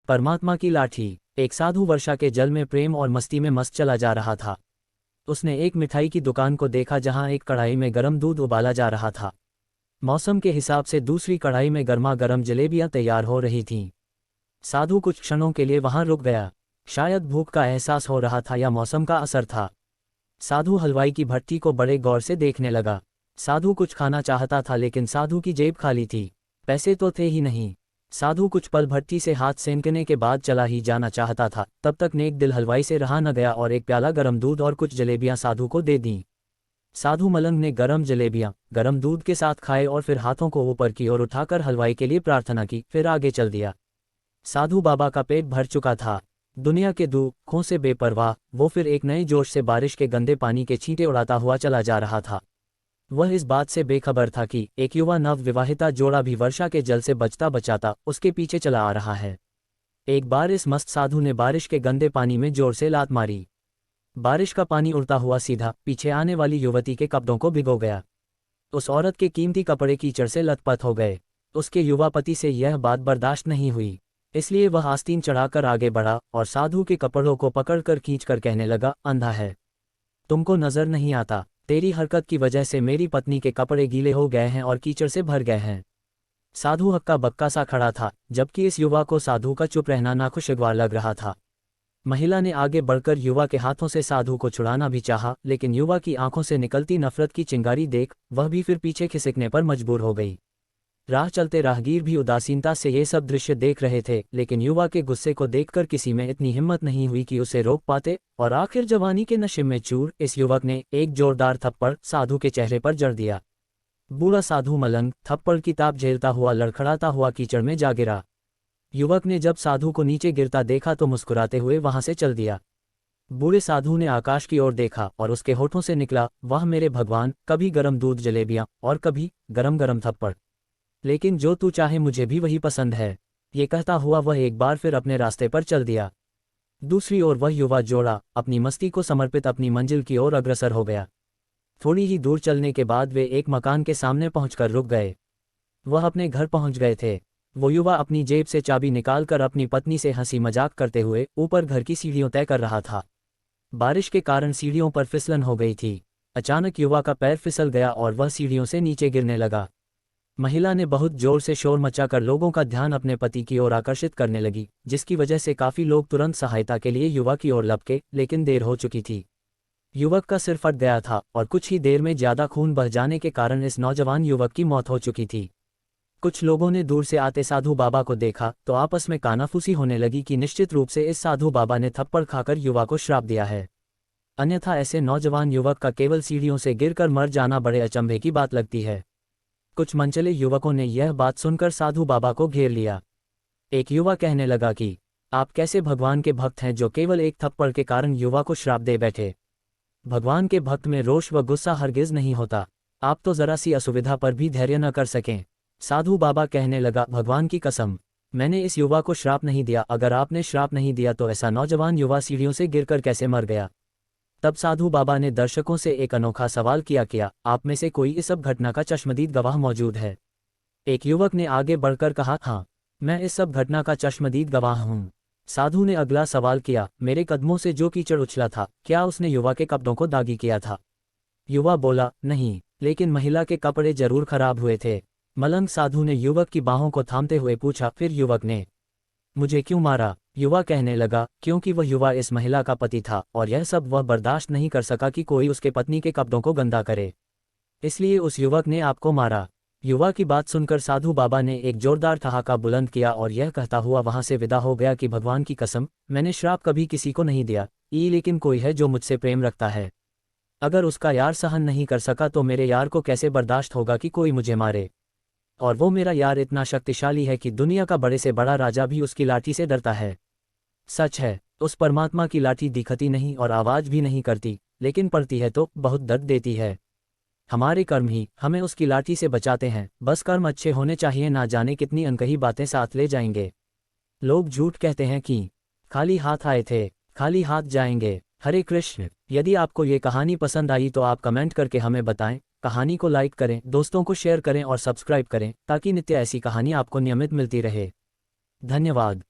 परमात्मा की लाठी। एक साधु वर्षा के जल में प्रेम और मस्ती में मस्त चला जा रहा था। उसने एक मिठाई की दुकान को देखा जहां एक कढ़ाई में गर्म दूध उबाला जा रहा था। मौसम के हिसाब से दूसरी कढ़ाई में गर्मा गर्म जलेबियां तैयार हो रही थीं। साधु कुछ क्षणों के लिए वहां रुक गया। शायद भूख का एहसास हो रहा था या मौसम का असर था। साधु हलवाई की भट्टी को बड़े गौर से देखने लगा। साधु कुछ खाना चाहता था लेकिन साधु की जेब खाली थी। पैसे तो थे ही नहीं। साधु कुछ पल भट्टी से हाथ सेंकने के बाद चला ही जाना चाहता था, तब तक नेक दिल हलवाई से रहा न गया और एक प्याला गर्म दूध और कुछ जलेबियां साधु को दे दीं। साधु मलंग ने गर्म जलेबियां गर्म दूध के साथ खाए और फिर हाथों को ऊपर की ओर उठाकर हलवाई के लिए प्रार्थना की, फिर आगे चल दिया। साधु बाबा का पेट भर चुका था। दुनिया के दुखों से बेपरवाह वो फिर एक नए जोश से बारिश के गंदे पानी के छींटे उड़ाता हुआ चला जा रहा था। वह इस बात से बेखबर था कि एक युवा नवविवाहिता जोड़ा भी वर्षा के जल से बचता बचाता उसके पीछे चला आ रहा है। एक बार इस मस्त साधु ने बारिश के गंदे पानी में जोर से लात मारी। बारिश का पानी उड़ता हुआ सीधा पीछे आने वाली युवती के कपड़ों को भिगो गया। उस औरत के कीमती कपड़े कीचड़ से लथपथ हो गए। उसके युवा पति से यह बात बर्दाश्त नहीं हुई, इसलिए वह आस्तीन चढ़ाकर आगे बढ़ा और साधु के कपड़ों को पकड़कर खींचकर कहने लगा, अंधा है, तुमको नजर नहीं आता? तेरी हरकत की वजह से मेरी पत्नी के कपड़े गीले हो गए हैं और कीचड़ से भर गए हैं। साधु हक्का बक्का सा खड़ा था, जबकि इस युवा को साधु का चुप रहना नाखुशगवार लग रहा था। महिला ने आगे बढ़कर युवा के हाथों से साधु को छुड़ाना भी चाहा, लेकिन युवा की आंखों से निकलती नफरत की चिंगारी देख वह भी फिर पीछे खिसकने पर मजबूर हो गई। राह चलते राहगीर भी उदासीनता से ये सब दृश्य देख रहे थे, लेकिन युवा के गुस्से को देखकर किसी में इतनी हिम्मत नहीं हुई कि उसे रोक पाते, और आखिर जवानी के नशे में चूर इस युवक ने एक जोरदार थप्पड़ साधु के चेहरे पर जड़ दिया। बूढ़ा साधु मलंग थप्पड़ की ताप झेलता हुआ लड़खड़ाता हुआ कीचड़ में जा गिरा। युवक ने जब साधु को नीचे गिरता देखा तो मुस्कुराते हुए वहां से चल दिया। बूढ़े साधु ने आकाश की ओर देखा और उसके होठों से निकला, वाह मेरे भगवान, कभी गरम दूध जलेबियां और कभी गरम गरम थप्पड़, लेकिन जो तू चाहे मुझे भी वही पसंद है। ये कहता हुआ वह एक बार फिर अपने रास्ते पर चल दिया। दूसरी ओर वह युवा जोड़ा अपनी मस्ती को समर्पित अपनी मंजिल की ओर अग्रसर हो गया। थोड़ी ही दूर चलने के बाद वे एक मकान के सामने पहुंचकर रुक गए। वह अपने घर पहुंच गए थे। वो युवा अपनी जेब से चाबी निकालकर अपनी पत्नी से हंसी मजाक करते हुए ऊपर घर की सीढ़ियों तय कर रहा था। बारिश के कारण सीढ़ियों पर फिसलन हो गई थी। अचानक युवा का पैर फिसल गया और वह सीढ़ियों से नीचे गिरने लगा। महिला ने बहुत जोर से शोर मचाकर लोगों का ध्यान अपने पति की ओर आकर्षित करने लगी, जिसकी वजह से काफी लोग तुरंत सहायता के लिए युवा की ओर लपके, लेकिन देर हो चुकी थी। युवक का सिर फट गया था और कुछ ही देर में ज्यादा खून बह जाने के कारण इस नौजवान युवक की मौत हो चुकी थी। कुछ लोगों ने दूर से आते साधु बाबा को देखा तो आपस में कानाफूसी होने लगी कि निश्चित रूप से इस साधु बाबा ने थप्पड़ खाकर युवा को श्राप दिया है, अन्यथा ऐसे नौजवान युवक का केवल सीढ़ियों से गिरकर मर जाना बड़े अचंभे की बात लगती है। कुछ मनचले युवकों ने यह बात सुनकर साधु बाबा को घेर लिया। एक युवा कहने लगा कि आप कैसे भगवान के भक्त हैं जो केवल एक थप्पड़ के कारण युवा को श्राप दे बैठे। भगवान के भक्त में रोष व गुस्सा हरगिज नहीं होता। आप तो जरा सी असुविधा पर भी धैर्य न कर सकें। साधु बाबा कहने लगा, भगवान की कसम, मैंने इस युवा को श्राप नहीं दिया। अगर आपने श्राप नहीं दिया तो ऐसा नौजवान युवा सीढ़ियों से गिरकर कैसे मर गया? तब साधु बाबा ने दर्शकों से एक अनोखा सवाल किया, आप में से कोई इस सब घटना का चश्मदीद गवाह मौजूद है? एक युवक ने आगे बढ़कर कहा, हाँ, मैं इस सब घटना का चश्मदीद गवाह हूँ। साधु ने अगला सवाल किया, मेरे कदमों से जो कीचड़ उछला था, क्या उसने युवा के कपड़ों को दागी किया था? युवा बोला, नहीं, लेकिन महिला के कपड़े जरूर खराब हुए थे। मलंग साधु ने युवक की बाहों को थामते हुए पूछा, फिर युवक ने मुझे क्यों मारा? युवा कहने लगा, क्योंकि वह युवा इस महिला का पति था और यह सब वह बर्दाश्त नहीं कर सका कि कोई उसके पत्नी के कपड़ों को गंदा करे, इसलिए उस युवक ने आपको मारा। युवा की बात सुनकर साधु बाबा ने एक जोरदार ठहाका बुलंद किया और यह कहता हुआ वहां से विदा हो गया कि भगवान की कसम, मैंने श्राप कभी किसी को नहीं दिया, लेकिन कोई है जो मुझसे प्रेम रखता है। अगर उसका यार सहन नहीं कर सका तो मेरे यार को कैसे बर्दाश्त होगा कि कोई मुझे मारे? और वो मेरा यार इतना शक्तिशाली है कि दुनिया का बड़े से बड़ा राजा भी उसकी लाठी से डरता है। सच है, उस परमात्मा की लाठी दिखती नहीं और आवाज भी नहीं करती, लेकिन पड़ती है तो बहुत दर्द देती है। हमारे कर्म ही हमें उसकी लाठी से बचाते हैं। बस कर्म अच्छे होने चाहिए, ना जाने कितनी अनकही बातें साथ ले जाएंगे। लोग झूठ कहते हैं कि खाली हाथ आए थे, खाली हाथ जाएंगे। हरे कृष्ण। यदि आपको ये कहानी पसंद आई तो आप कमेंट करके हमें बताएं। कहानी को लाइक करें, दोस्तों को शेयर करें और सब्सक्राइब करें ताकि नित्य ऐसी कहानी आपको नियमित मिलती रहे। धन्यवाद।